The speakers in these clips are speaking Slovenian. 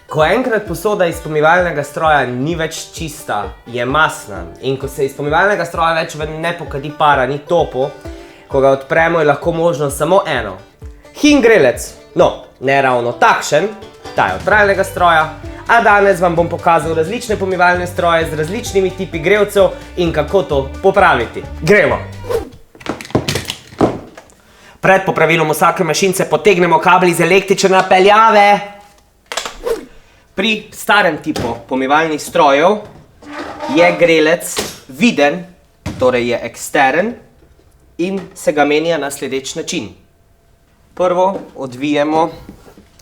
Ko enkrat posoda iz pomivalnega stroja ni več čista, je masna in ko se iz pomivalnega stroja več ne pokadi para, ni topo, ko ga odpremo, je lahko možno samo eno. Hin grelec, no, ne ravno takšen, ta je od pralnega stroja, a danes vam bom pokazal različne pomivalne stroje z različnimi tipi grelcev in kako to popraviti. Gremo! Pred popravilom vsake mašince potegnemo kabel iz električne napeljave. Pri starem tipu pomivalnih strojev je grelec viden, torej je eksteren in se ga menja na sledeč način. Prvo odvijemo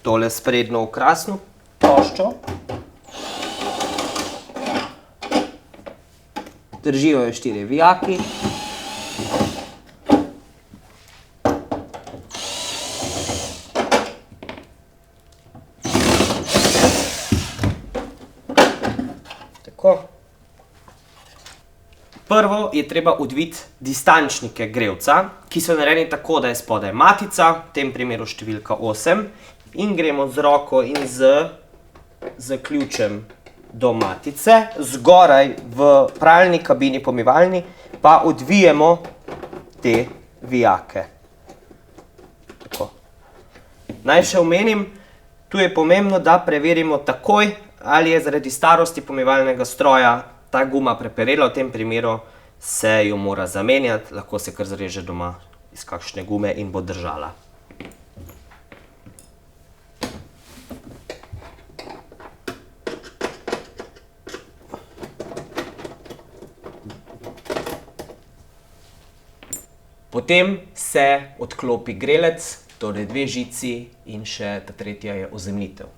tole sprednjo okrasno ploščo. Držijo jo 4 vijaki. Prvo je treba odviti distančnike grelca, ki so narejeni tako, da je spodaj matica, v tem primeru številka 8, in gremo z roko in z ključem do matice. Zgoraj v pralni kabini pomivalni pa odvijemo te vijake. Tako. Naj še omenim, tu je pomembno, da preverimo takoj, ali je zaradi starosti pomivalnega stroja ta guma preperela, v tem primeru se jo mora zamenjati, lahko se kar zareže doma iz kakšne gume in bo držala. Potem se odklopi grelec, torej 2 žici in še ta tretja je ozemljitev.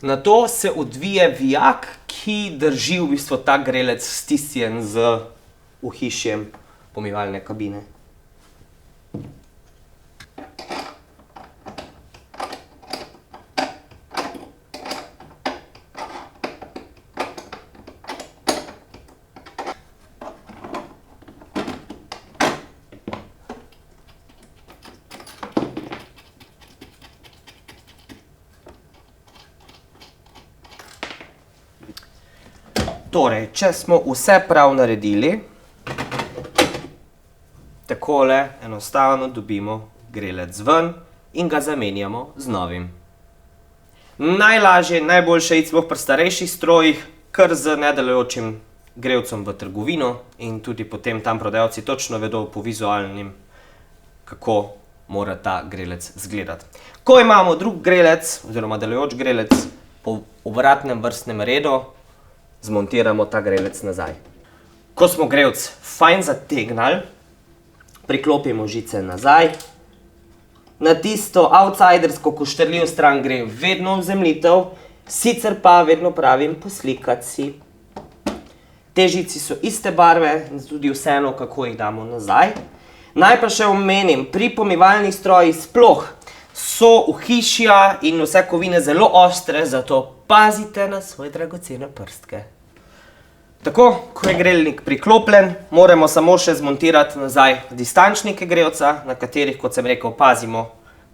Nato se odvije vijak, ki drži v bistvu ta grelec stisnjen z ohišjem pomivalne kabine. Torej, če smo vse prav naredili, takole enostavno dobimo grelec ven in ga zamenjamo z novim. Najlažje, najboljše iti sploh pri starejših strojih, kar z nedelujočim grelcem v trgovino in tudi potem tam prodajalci točno vedo po vizualnem, kako mora ta grelec izgledati. Ko imamo drug grelec, oziroma delujoč grelec, po obratnem vrstnem redu, zmontiramo ta grelec nazaj. Ko smo grelc fajn zategnali, priklopimo žice nazaj. Na tisto outsidersko koštrljivo stran gre vedno ozemljitev, sicer pa vedno pravim poslikati si. Te žici so iste barve in tudi vseeno, kako jih damo nazaj. Naj pa še omenim, pri pomivalnih strojih sploh so ohišja in vse kovine zelo ostre, zato pazite na svoje dragocene prstke. Tako, ko je grelnik priklopljen, moramo samo še zmontirati nazaj distančnike grelca, na katerih, kot sem rekel, pazimo,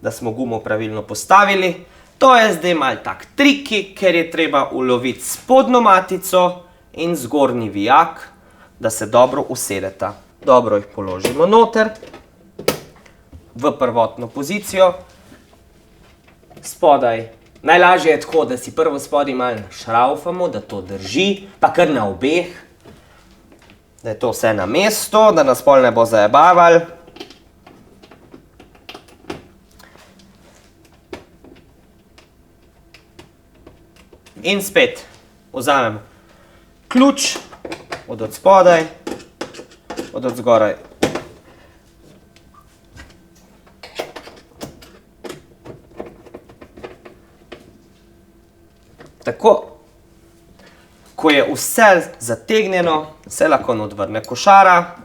da smo gumo pravilno postavili. To je zdaj malo tak triki, ker je treba uloviti spodnjo matico in zgornji vijak, da se dobro usedeta. Dobro jih položimo noter, v prvotno pozicijo, spodaj. Najlažje je tako, da si prvo spodaj malo šravfamo, da to drži, pa kar na obeh, da je to vse na mestu, da nas pol ne bo zajebavalo. In spet vzamem ključ od spodaj, od zgoraj. Tako, ko je vse zategnjeno, se lahko odvrne košara.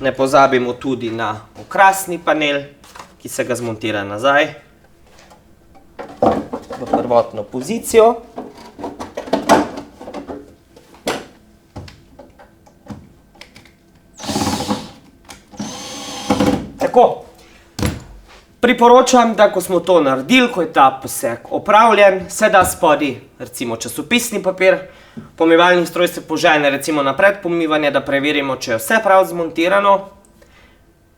Ne pozabimo tudi na okrasni panel, ki se ga zmontira nazaj v prvotno pozicijo. Tako. Priporočam, da ko smo to naredili, ko je ta poseg opravljen, se da spodaj recimo časopisni papir, pomivalni stroj se požene recimo na predpomivanje, da preverimo, če je vse prav zmontirano,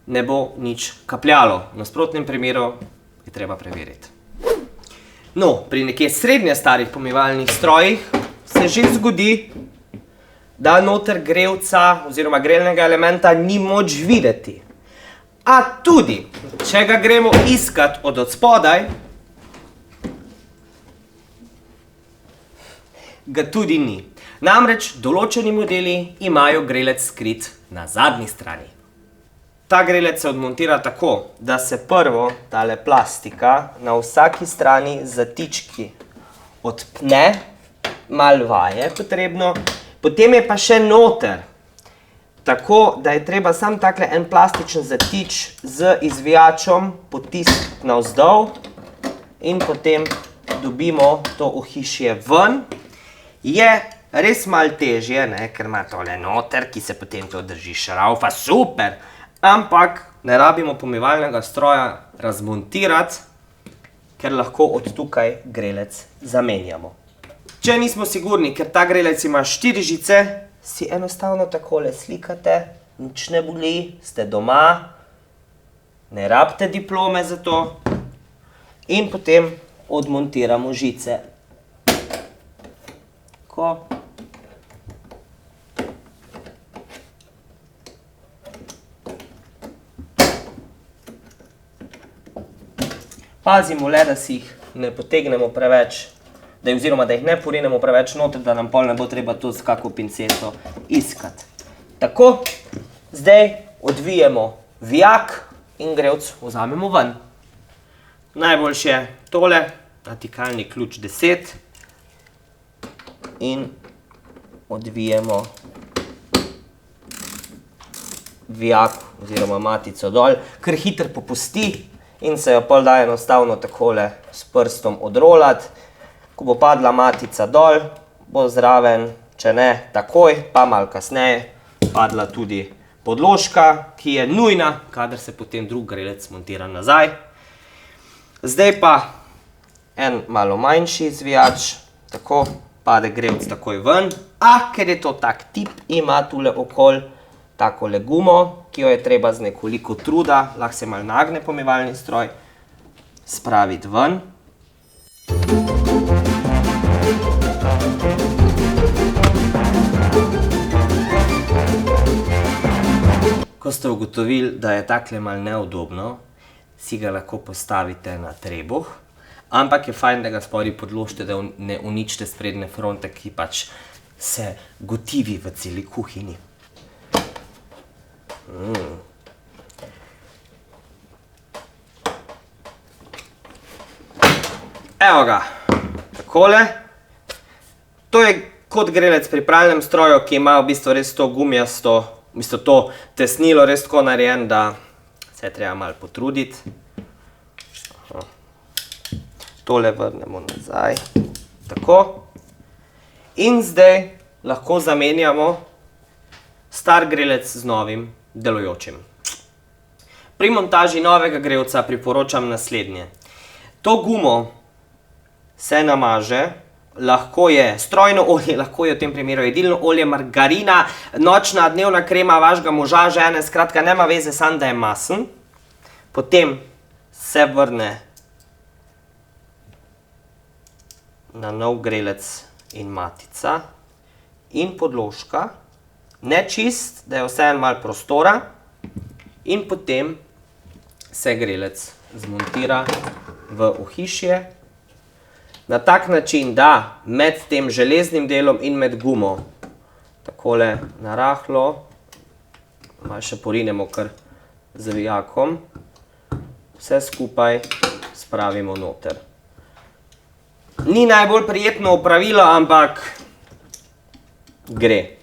ne bo nič kapljalo. V nasprotnem primeru je treba preveriti. No, pri nekje srednje starih pomivalnih strojih se že zgodi, da noter grelca oziroma grelnega elementa ni moč videti. A tudi, če ga gremo iskat od spodaj, ga tudi ni. Namreč določeni modeli imajo grelec skrit na zadnji strani. Ta grelec se odmontira tako, da se prvo tale plastika na vsaki strani zatički odpne, malo vaje potrebno, potem je pa še noter. Tako, da je treba sam takle en plastičen zatič z izvijačom potisniti navzdol in potem dobimo to ohišje ven. Je res malo težje, ker ima tole noter, ki se potem to drži šraufa, super! Ampak ne rabimo pomivalnega stroja razmontirati, ker lahko od tukaj grelec zamenjamo. Če nismo sigurni, ker ta grelec ima 4 žice, si enostavno takole slikate, nič ne boli, ste doma, ne rabite diplome za to in potem odmontiramo žice. Tako. Pazimo le, da si jih ne potegnemo preveč, oziroma da jih ne porinemo preveč noter, da nam pol ne bo treba to z kako pinceto iskati. Tako, zdaj odvijemo vijak in grelc vzamemo ven. Najboljše je tole, natikalni ključ 10 in odvijemo vijak oziroma matico dol, kar hitro popusti in se jo pol da enostavno takole s prstom odrolati. Ko bo padla matica dol, bo zraven, če ne takoj, pa malo kasneje, padla tudi podložka, ki je nujna, kadar se potem drug grelec montira nazaj. Zdaj pa en malo manjši izvijač, tako pade grelc takoj ven. Ker je to tak tip, ima tule okoli takole gumo, ki jo je treba z nekoliko truda, lahko se malo nagne pomivalni stroj, spraviti ven. Ko ste ugotovili, da je takle malo neudobno, si ga lahko postavite na trebuh, ampak je fajn, da ga spodaj podložite, da ne uničite sprednje fronte, ki pač se gotivi v celi kuhinji. Evo ga, takole. To je kot grelec pri pralnem stroju, ki ima v bistvu res to gumijasto, v bistvu to tesnilo res tako narejen, da se je treba malo potruditi. Tole vrnemo nazaj. Tako. In zdaj lahko zamenjamo star grelec z novim delujočim. Pri montaži novega grelca priporočam naslednje. To gumo se namaže, lahko je strojno olje, lahko je v tem primeru jedilno olje, margarina, nočna dnevna krema vašega moža, žene, skratka nema veze, samo da je masen. Potem se vrne na nov grelec in matica in podložka, ne čist, da je vseeno malo prostora in potem se grelec zmontira v ohišje. Na tak način, da med tem železnim delom in med gumo takole narahlo, malo še porinemo kar z vijakom, vse skupaj spravimo noter. Ni najbolj prijetno opravilo, ampak gre.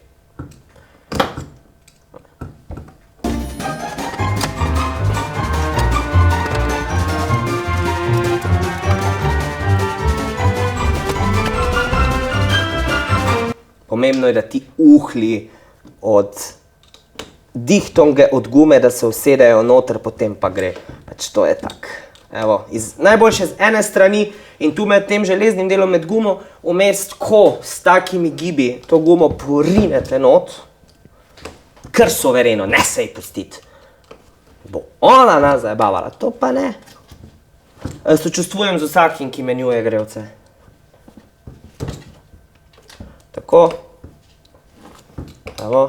Pomembno je, da ti uhlji od dihtonge od gume, da se usedejo noter, potem pa gre. Pač to je tak. Evo, najboljše z ene strani in tu med tem železnim delom med gumo vmes tako s takimi gibi to gumo porinete not, kar sovereno, ne se ji pustiti. Bo ona nas zabavala, to pa ne. Sočustvujem z vsakim, ki menjuje grelce. Tako. Evo.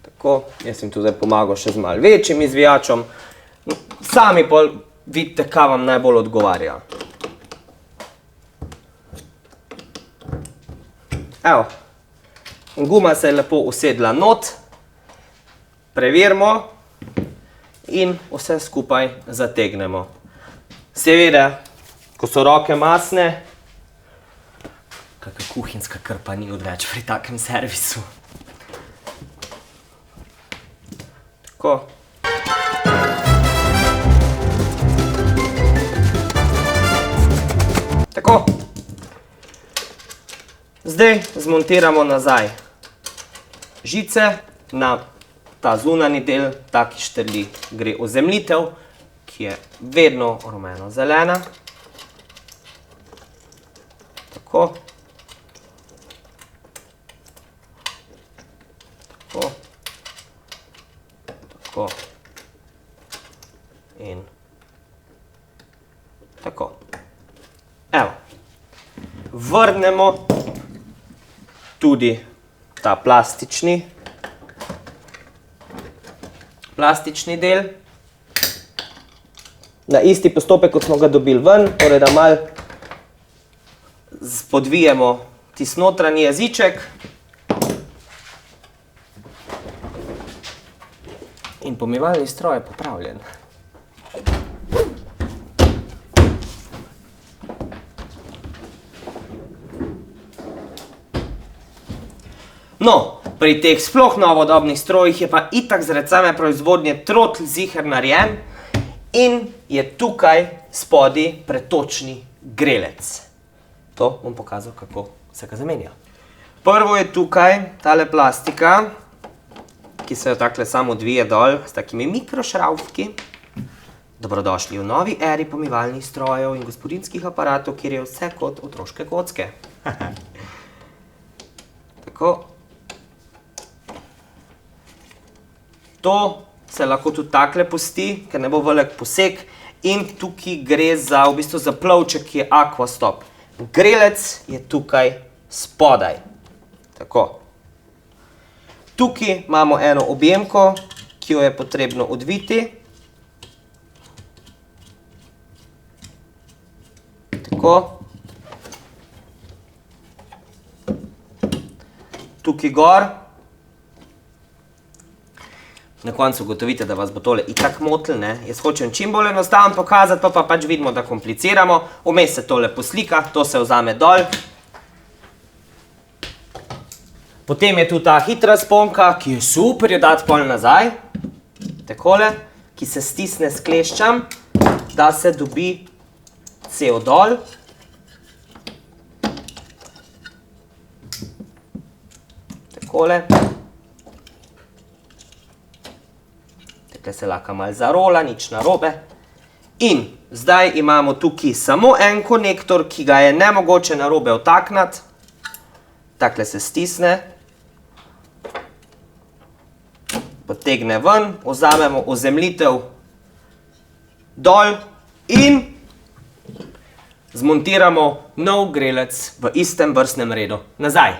Tako, jaz jim tu zdaj pomagal še z malo večjim izvijačom. Sami pa vidite, kaj vam najbolj odgovarja. Evo. In guma se je lepo usedla not. Preverimo in vse skupaj zategnemo. Seveda, ko so roke masne, kakšna kuhinjska krpa ni odveč pri takem servisu. Tako. Tako. Zdaj zmontiramo nazaj žice na ta zunanji del, taki štrli gre ozemljitev, ki je vedno rumeno-zelena. Tako. Tako. Tako. In tako. Evo. Vrnemo tudi ta plastični del. Na isti postopek, kot smo ga dobili ven, torej da malo podvijemo tisti notranji jeziček. In pomivalni stroj je popravljen. No, pri teh sploh novodobnih strojih je pa itak zaradi same proizvodnje trotl ziher narejen in je tukaj spodaj pretočni grelec. To bom pokazal, kako se ga zamenja. Prvo je tukaj tale plastika, ki se jo takle samo odvije dol s takimi mikrošravfki. Dobrodošli v novi eri pomivalnih strojev in gospodinjskih aparatov, kjer je vse kot otroške kocke. Tako. To se lahko tudi takle pusti, ker ne bo velik poseg. In tukaj gre za, v bistvu za plovček, ki je aquastop. Grelec je tukaj spodaj. Tako. Tukaj imamo eno objemko, ki jo je potrebno odviti. Tako. Tukaj gor. Na koncu ugotovite, da vas bo tole itak motil, ne? Jaz hočem čim bolj enostaven pokazati, pa pač vidimo, da kompliciramo. Vmes se tole poslika, to se vzame dol. Potem je tu ta hitra sponka, ki je super jo dati pol nazaj. Takole, ki se stisne s kleščam, da se dobi cel dol. Takole. Tukaj se lahko malo zarola, nič narobe. In zdaj imamo tukaj samo en konektor, ki ga je nemogoče narobe vtakniti. Takle se stisne. Potegne ven, vzamemo ozemljitev dol in zmontiramo nov grelec v istem vrstnem redu nazaj.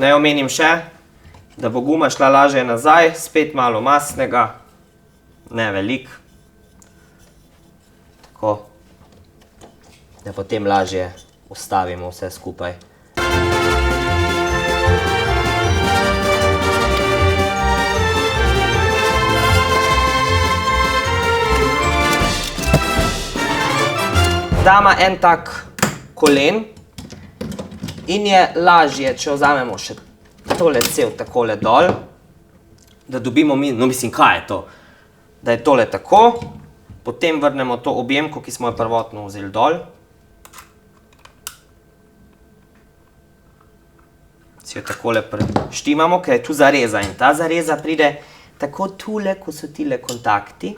Naj omenim še, da bo guma šla lažje nazaj, spet malo masnega, ne veliko. Tako, da potem lažje ustavimo vse skupaj. Dama en tak kolen. In je lažje, če vzamemo še tole cel takole dol, da dobimo mi, no mislim, kaj je to? Da je tole tako, potem vrnemo to objemko, ki smo jo prvotno vzeli dol. Si jo takole štimamo, ker je tu zareza in ta zareza pride tako tule, ko so tile kontakti.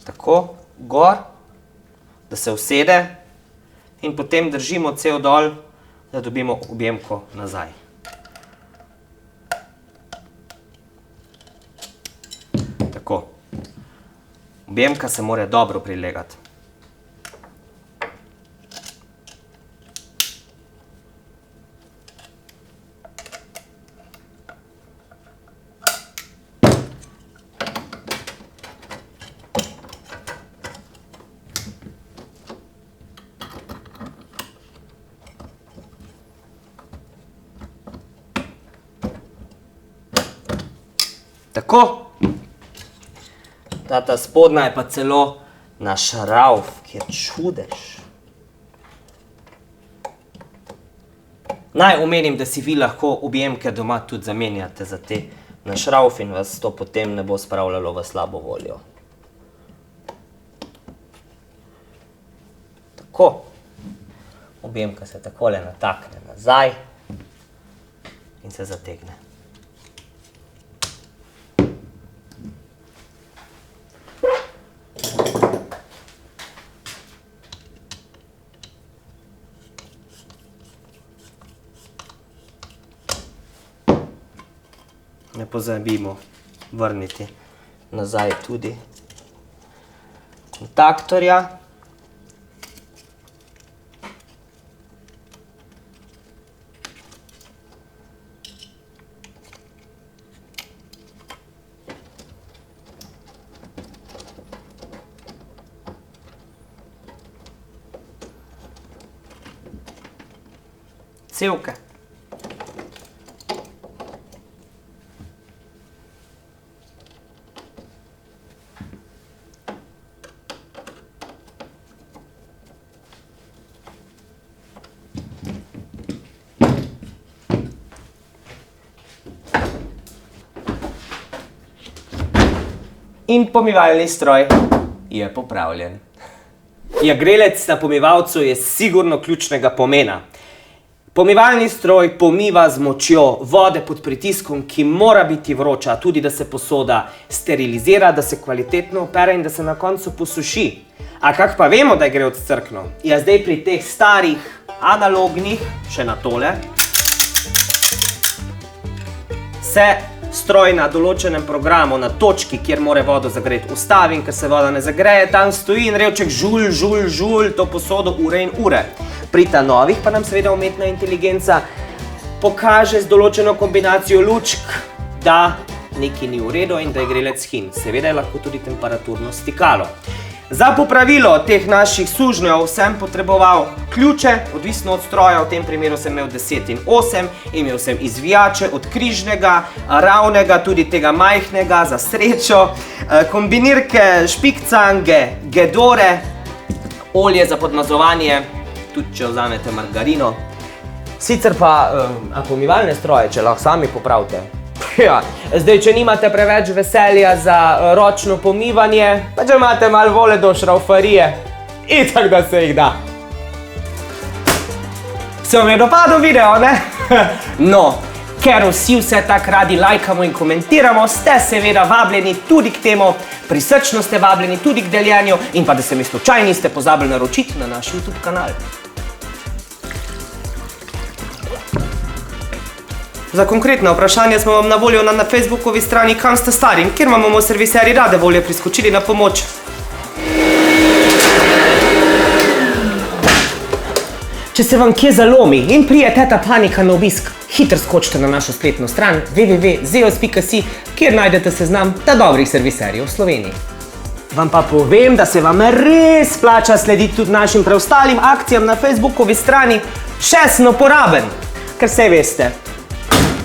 Tako, gor, da se usede in potem držimo cel dol, da dobimo objemko nazaj. Tako. Objemka se mora dobro prilegati. Tako. Ta spodnja je pa celo naš rauf, ki je čudež. Naj omenim, da si vi lahko objemke doma tudi zamenjate za te naš rauf in vas to potem ne bo spravljalo v slabo voljo. Tako. Objemka se takole natakne nazaj in se zategne. Ne pozabimo vrniti nazaj tudi kontaktorja. Cevke. In pomivalni stroj je popravljen. Ja, grelec na pomivalcu je sigurno ključnega pomena. Pomivalni stroj pomiva z močjo vode pod pritiskom, ki mora biti vroča, tudi da se posoda sterilizira, da se kvalitetno opere in da se na koncu posuši. A kak pa vemo, da je grelc crkno? Ja, zdaj pri teh starih analognih, še na tole, se stroj na določenem programu, na točki, kjer mora vodo zagreti, ustavi in ker se voda ne zagreje, tam stoji in revček žulj to posodo ure in ure. Pri ta novih pa nam seveda umetna inteligenca pokaže z določeno kombinacijo lučk, da nekaj ni v redu in da je grelec hin. Seveda je lahko tudi temperaturno stikalo. Za popravilo teh naših sužnjev sem potreboval ključe, odvisno od stroja, v tem primeru sem imel 10 in 8, imel sem izvijače od križnega, ravnega, tudi tega majhnega, za srečo, kombinirke, špikcange, gedore, olje za podmazovanje, tudi če vzamete margarino. Sicer pa pomivalne stroje, če lahko sami popravite. Ja, zdaj, če nimate preveč veselja za ročno pomivanje, pa če imate malo vole do šraufarije, itak da se jih da. Se vam je dopadel video, ne? No, ker vsi vse tako radi lajkamo in komentiramo, ste seveda vabljeni tudi k temu, prisrčno ste vabljeni tudi k deljenju in pa da se mi slučajno niste pozabili naročiti na naš YouTube kanal. Za konkretna vprašanja smo vam na voljo na Facebookovi strani Kam ste stari, kjer vam bomo serviserji rade volje priskočili na pomoč. Če se vam kje zalomi in prije teta panika na obisk, hitro skočite na našo spletno stran www.zeus.si, kjer najdete seznam ta dobrih serviserjev v Sloveniji. Vam pa povem, da se vam res splača slediti tudi našim preostalim akcijam na Facebookovi strani Šestno poraben, ker saj veste,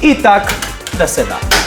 itak, da se da.